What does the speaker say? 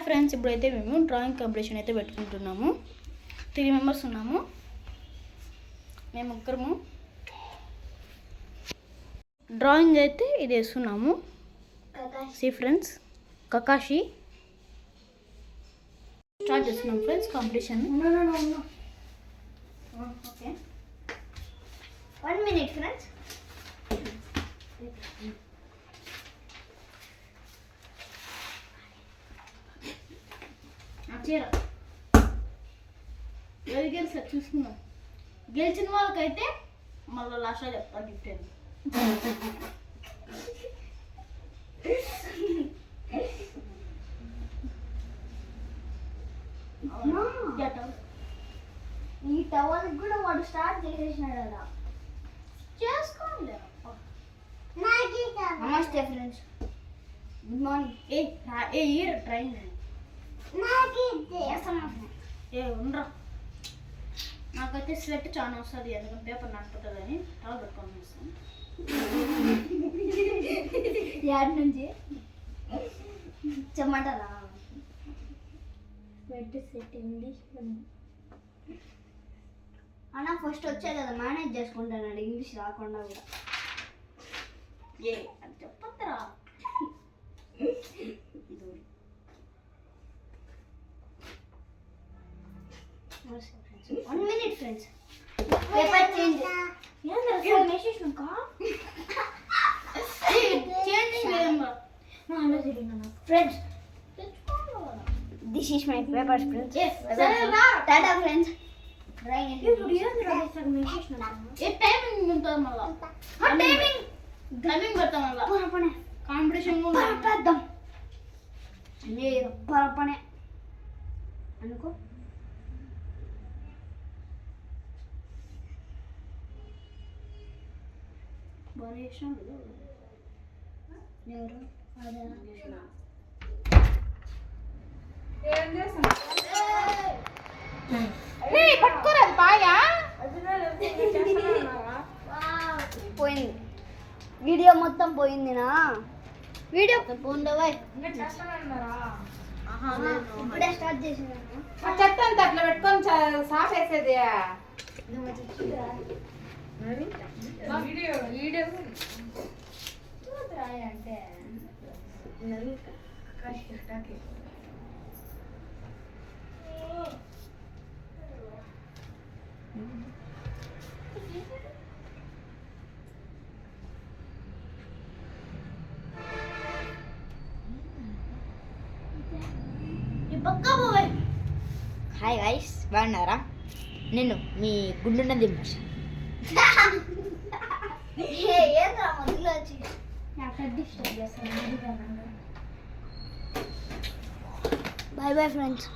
Hi friends, ఇప్పుడైతే మేము drawing competition అయితే పెట్టుకుంటున్నాము. 3 మెంబర్స్ ఉన్నాము. మేము ముగ్గురము డ్రాయింగ్ అయితే ఇది వేస్తున్నాము. సి ఫ్రెండ్స్, కకాషి స్టార్ట్ చేస్తున్నాం friends competition. Okay, 1 minute friends. చీర ఏది గెలిచి చూసుకుందాం. గెలిచిన వాళ్ళకైతే మళ్ళీ లాస్ట్లో చెప్తాను గిఫ్ట్ అని. ఈ టవల్ కూడా వాడు స్టార్ట్ చేసేసినాడు కదా. చేసుకోండి. నమస్తే ఫ్రెండ్స్, గుడ్ మార్నింగ్. ఏ ట్రైన్ ఉండరా. నాకైతే స్వెట్ చాలా వస్తుంది, ఎందుకంటే పేపర్ నాటుతుందని టవల్ పెట్టుకొని వస్తాను. యాడ్ నుంచి చెమ్మంటారా? సెట్ ఇంగ్లీష్ అన్న ఫస్ట్ వచ్చే కదా మేనేజ్ చేసుకుంటానండి, ఇంగ్లీష్ రాకుండా కూడా. ఏ అది చెప్పొద్దురా. 1 minute friends. Paper change friends. This is my papers friends. Tata friends. Timing ఉంటుంది మళ్ళీ. టైమింగ్ పెడతాం మళ్ళీ. పొరపనే కాంపిటీషన్ పెద్దాం పొరపనే అనుకో. ఎవరు పట్టుకోరాదు బాగా. పోయింది, వీడియో మొత్తం పోయిందినా. వీడియో పోండవా ఇప్పుడే స్టార్ట్ చేసిన చెత్త అంతా అట్లా పెట్టుకొని సాఫ్ వేసేది. అంటే హాయ్ గైస్, బాగున్నారా? నేను మీ గుండున్నది బాయ్ బాయ్ ఫ్రెండ్స్.